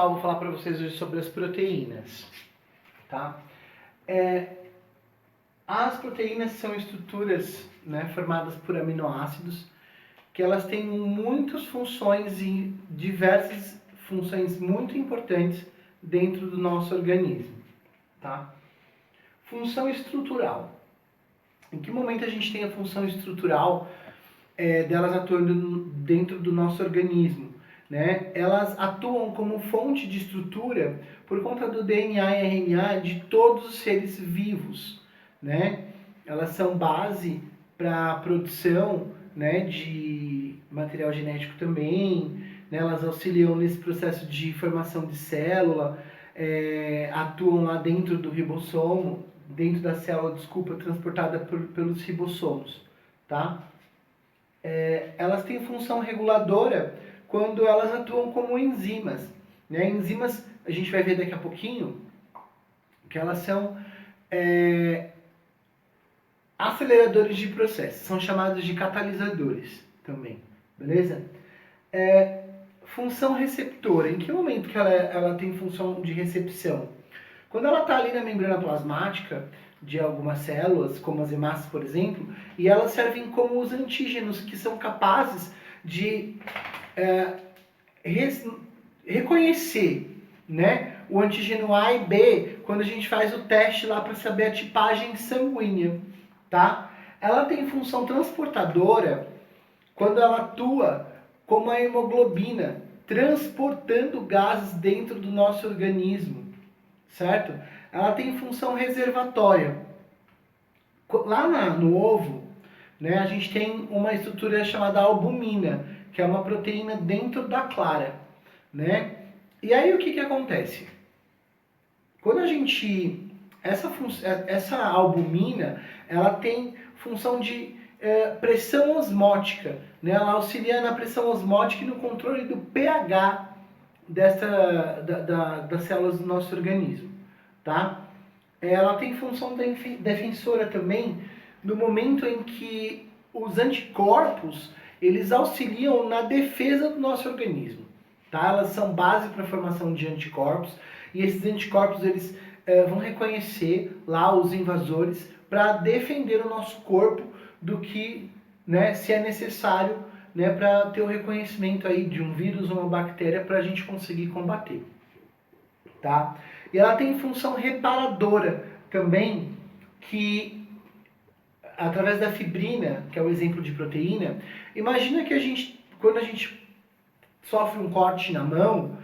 pessoal, vou falar para vocês hoje sobre as proteínas, tá? As proteínas são estruturas, né, formadas por aminoácidos, que elas têm muitas funções e diversas funções muito importantes dentro do nosso organismo, tá? Função estrutural. Em que momento a gente tem a função estrutural delas atuando dentro do nosso organismo? Né? Elas atuam como fonte de estrutura por conta do DNA e RNA de todos os seres vivos. Né? Elas são base para a produção, né, de material genético também, né? Elas auxiliam nesse processo de formação de célula, atuam lá dentro do ribossomo, dentro da célula, transportada pelos ribossomos. Tá? Elas têm função reguladora quando elas atuam como enzimas. Né? Enzimas, a gente vai ver daqui a pouquinho, que elas são aceleradores de processo, são chamados de catalisadores também, beleza? Função receptora, em que momento que ela tem função de recepção? Quando ela está ali na membrana plasmática de algumas células, como as hemácias, por exemplo, e elas servem como os antígenos que são capazes de reconhecer, né, o antígeno A e B quando a gente faz o teste lá para saber a tipagem sanguínea, tá? Ela tem função transportadora quando ela atua como a hemoglobina, transportando gases dentro do nosso organismo, certo? Ela tem função reservatória. Lá no ovo, né, a gente tem uma estrutura chamada albumina, que é uma proteína dentro da clara, né? E aí o que acontece? Quando a gente... Essa albumina, ela tem função de pressão osmótica, né? Ela auxilia na pressão osmótica e no controle do pH das células do nosso organismo, tá? Ela tem função defensora também no momento em que os anticorpos, eles auxiliam na defesa do nosso organismo, tá? Elas são base para a formação de anticorpos e esses anticorpos, eles vão reconhecer lá os invasores para defender o nosso corpo do que, né, se é necessário, né, para ter o reconhecimento aí de um vírus ou uma bactéria para a gente conseguir combater, tá? E ela tem função reparadora também, que através da fibrina, que é o exemplo de proteína, imagina que quando a gente sofre um corte na mão,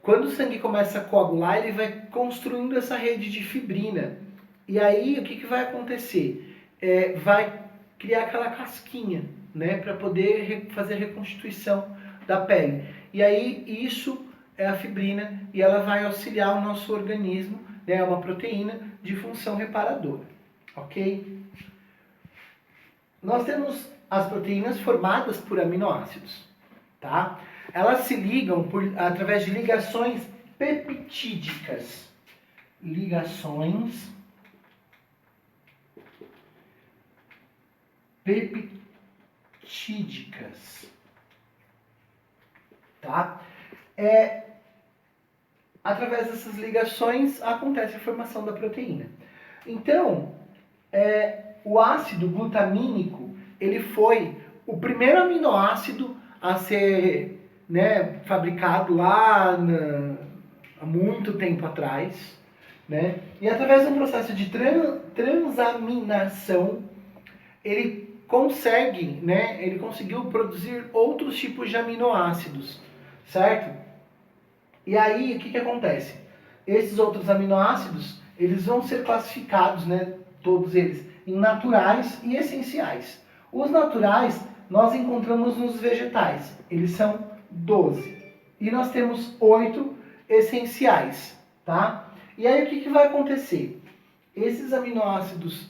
quando o sangue começa a coagular, ele vai construindo essa rede de fibrina. E aí, o que vai acontecer? Vai criar aquela casquinha, né, para poder fazer a reconstituição da pele. E aí, isso é a fibrina e ela vai auxiliar o nosso organismo, né, é uma proteína de função reparadora, ok? Nós temos as proteínas formadas por aminoácidos, tá? Elas se ligam através de ligações peptídicas. Ligações peptídicas, tá? Através dessas ligações acontece a formação da proteína. Então, o ácido glutamínico, ele foi o primeiro aminoácido a ser, né, fabricado lá há muito tempo atrás, né? E através de um processo de transaminação, ele conseguiu produzir outros tipos de aminoácidos, certo? E aí, o que acontece? Esses outros aminoácidos, eles vão ser classificados, né, todos eles, em naturais e essenciais. Os naturais nós encontramos nos vegetais, eles são 12. E nós temos 8 essenciais, tá? E aí o que vai acontecer? Esses aminoácidos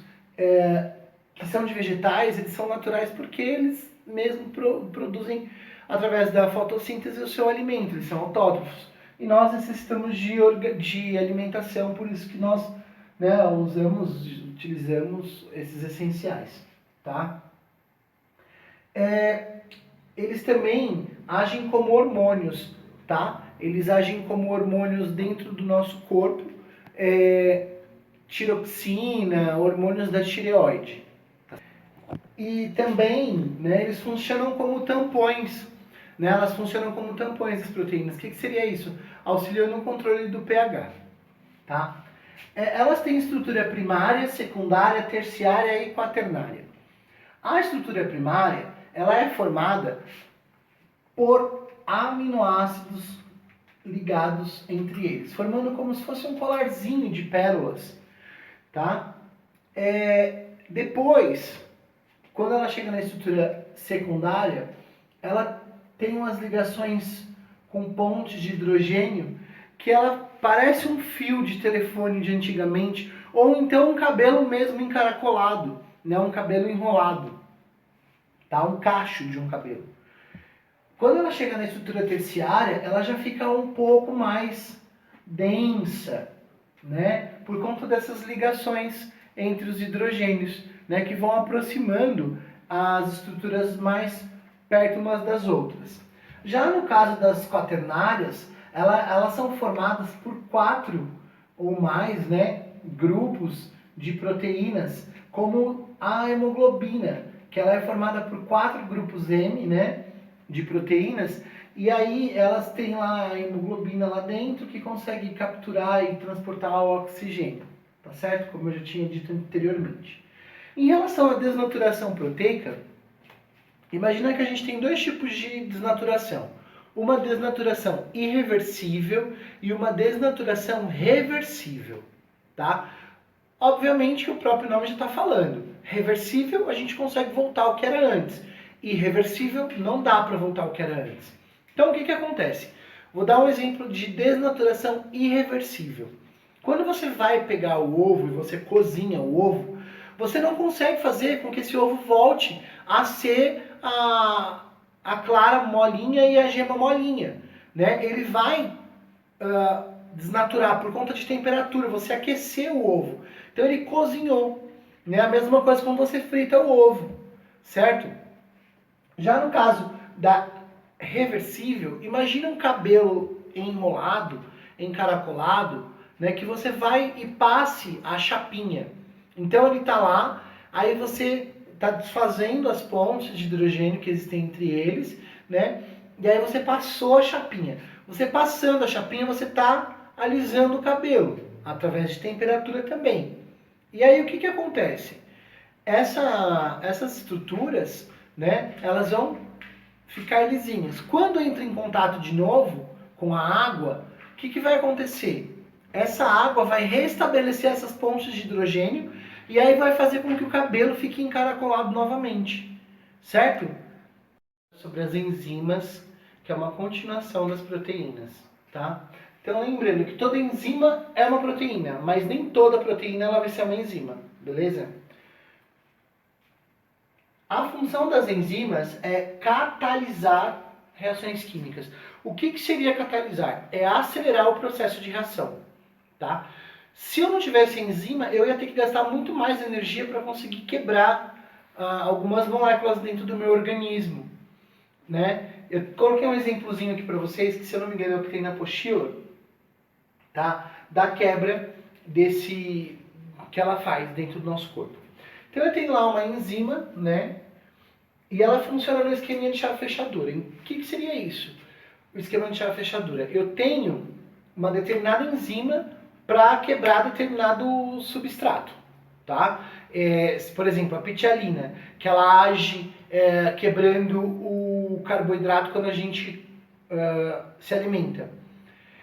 que são de vegetais, eles são naturais porque eles mesmo produzem através da fotossíntese o seu alimento, eles são autótrofos. E nós necessitamos de alimentação, por isso que nós, né, utilizamos esses essenciais, tá? Eles também agem como hormônios, tá? Eles agem como hormônios dentro do nosso corpo, tiroxina, hormônios da tireoide. E também, né, eles funcionam como tampões, né? Elas funcionam como tampões, as proteínas. O que seria isso? Auxiliando no controle do pH, tá? Elas têm estrutura primária, secundária, terciária e quaternária. A estrutura primária, ela é formada por aminoácidos ligados entre eles, formando como se fosse um colarzinho de pérolas, tá? Depois, quando ela chega na estrutura secundária, ela tem umas ligações com pontes de hidrogênio que ela parece um fio de telefone de antigamente, ou então um cabelo mesmo encaracolado, né? Um cabelo enrolado, tá? Um cacho de um cabelo. Quando ela chega na estrutura terciária, ela já fica um pouco mais densa, né? Por conta dessas ligações entre os hidrogênios, né? Que vão aproximando as estruturas mais perto umas das outras. Já no caso das quaternárias, elas são formadas por 4 ou mais, né, grupos de proteínas, como a hemoglobina, que ela é formada por 4 grupos M, né, de proteínas, e aí elas têm lá a hemoglobina lá dentro que consegue capturar e transportar o oxigênio, tá certo? Como eu já tinha dito anteriormente. Em relação à desnaturação proteica, imagina que a gente tem 2 tipos de desnaturação. Uma desnaturação irreversível e uma desnaturação reversível, tá? Obviamente que o próprio nome já está falando. Reversível, a gente consegue voltar ao que era antes. Irreversível, não dá para voltar ao que era antes. Então, o que acontece? Vou dar um exemplo de desnaturação irreversível. Quando você vai pegar o ovo e você cozinha o ovo, você não consegue fazer com que esse ovo volte a ser a clara molinha e a gema molinha, né? Ele vai desnaturar por conta de temperatura, você aqueceu o ovo. Então ele cozinhou, né? A mesma coisa quando você frita o ovo, certo? Já no caso da reversível, imagina um cabelo enrolado, encaracolado, né, que você vai e passe a chapinha. Então ele está lá, aí você está desfazendo as pontes de hidrogênio que existem entre eles, né? E aí você passou a chapinha. Você passando a chapinha, você está alisando o cabelo, através de temperatura também. E aí o que acontece? Essas estruturas, né, elas vão ficar lisinhas. Quando entra em contato de novo com a água, o que vai acontecer? Essa água vai restabelecer essas pontes de hidrogênio e aí vai fazer com que o cabelo fique encaracolado novamente, certo? Sobre as enzimas, que é uma continuação das proteínas, tá? Então lembrando que toda enzima é uma proteína, mas nem toda proteína ela vai ser uma enzima, beleza? A função das enzimas é catalisar reações químicas. O que seria catalisar? É acelerar o processo de reação, tá? Se eu não tivesse enzima, eu ia ter que gastar muito mais energia para conseguir quebrar algumas moléculas dentro do meu organismo, né? Eu coloquei um exemplozinho aqui para vocês, que se eu não me engano é o que tem na apostila, tá? Da quebra desse que ela faz dentro do nosso corpo. Então eu tenho lá uma enzima, né? E ela funciona no esquema de chave-fechadura. O que seria isso? O esquema de chave-fechadura. Eu tenho uma determinada enzima para quebrar determinado substrato, tá? Por exemplo, a pitialina, que ela age quebrando o carboidrato quando a gente se alimenta.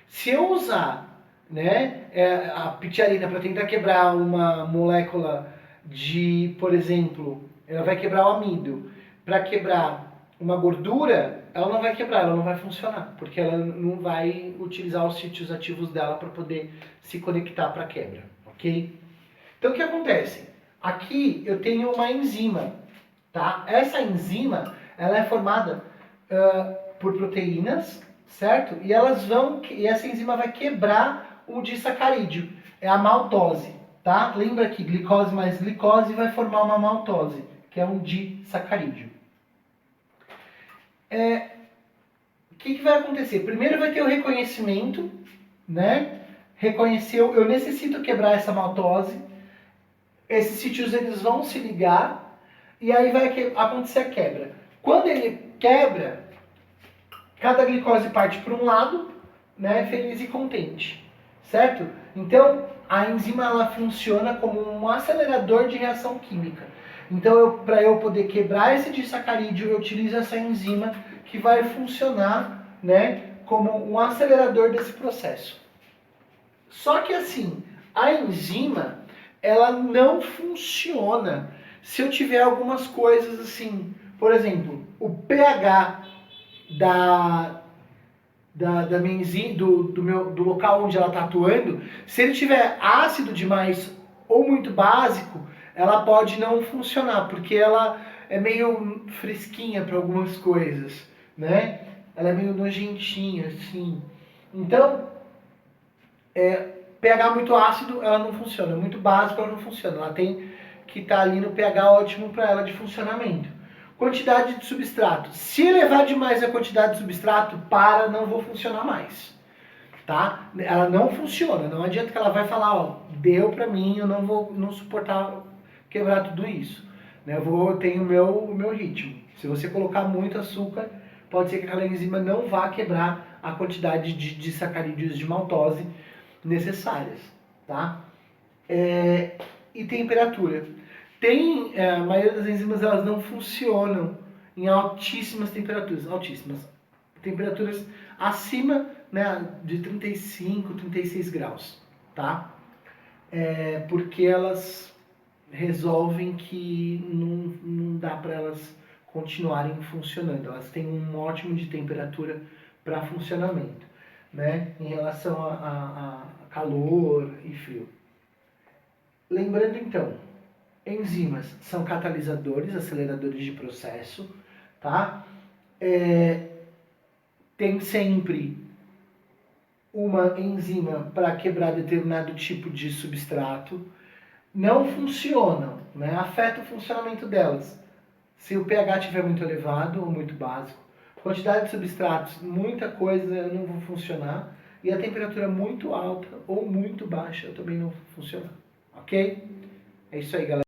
Se eu usar, né, a pitialina para tentar quebrar uma molécula de, por exemplo, ela vai quebrar o amido, para quebrar uma gordura, ela não vai quebrar, ela não vai funcionar, porque ela não vai utilizar os sítios ativos dela para poder se conectar para a quebra, ok? Então o que acontece? Aqui eu tenho uma enzima, tá? Essa enzima, ela é formada por proteínas, certo? E essa enzima vai quebrar o disacarídeo, é a maltose, tá? Lembra que glicose mais glicose vai formar uma maltose, que é um disacarídeo. O que vai acontecer? Primeiro vai ter o reconhecimento, né? Reconheceu, eu necessito quebrar essa maltose, esses sítios eles vão se ligar e aí vai acontecer a quebra. Quando ele quebra, cada glicose parte para um lado, né, feliz e contente, certo? Então, a enzima ela funciona como um acelerador de reação química. Então, para eu poder quebrar esse disacarídeo, eu utilizo essa enzima que vai funcionar, né, como um acelerador desse processo. Só que assim, a enzima, ela não funciona se eu tiver algumas coisas assim, por exemplo, o pH da minha enzima, do local onde ela está atuando, se ele tiver ácido demais ou muito básico, ela pode não funcionar, porque ela é meio fresquinha para algumas coisas, né? Ela é meio nojentinha, assim. Então, pH muito ácido, ela não funciona. Muito básico, ela não funciona. Ela tem que estar ali no pH ótimo para ela de funcionamento. Quantidade de substrato. Se elevar demais a quantidade de substrato, não vou funcionar mais. Tá? Ela não funciona. Não adianta que ela vai falar, ó, deu para mim, eu não vou suportar quebrar tudo isso. Né? Eu tenho o meu ritmo. Se você colocar muito açúcar, pode ser que aquela enzima não vá quebrar a quantidade de sacarídeos de maltose necessárias, tá? E temperatura. A maioria das enzimas elas não funcionam em altíssimas temperaturas, temperaturas acima, né, de 35, 36 graus, tá? Porque elas resolvem que não dá para elas continuarem funcionando. Elas têm um ótimo de temperatura para funcionamento, né? Em relação a calor e frio. Lembrando então, enzimas são catalisadores, aceleradores de processo, tá? Tem sempre uma enzima para quebrar determinado tipo de substrato. Não funcionam, né? Afeta o funcionamento delas. Se o pH estiver muito elevado ou muito básico, quantidade de substratos, muita coisa não vai funcionar, e a temperatura muito alta ou muito baixa também não funciona, ok? É isso aí, galera.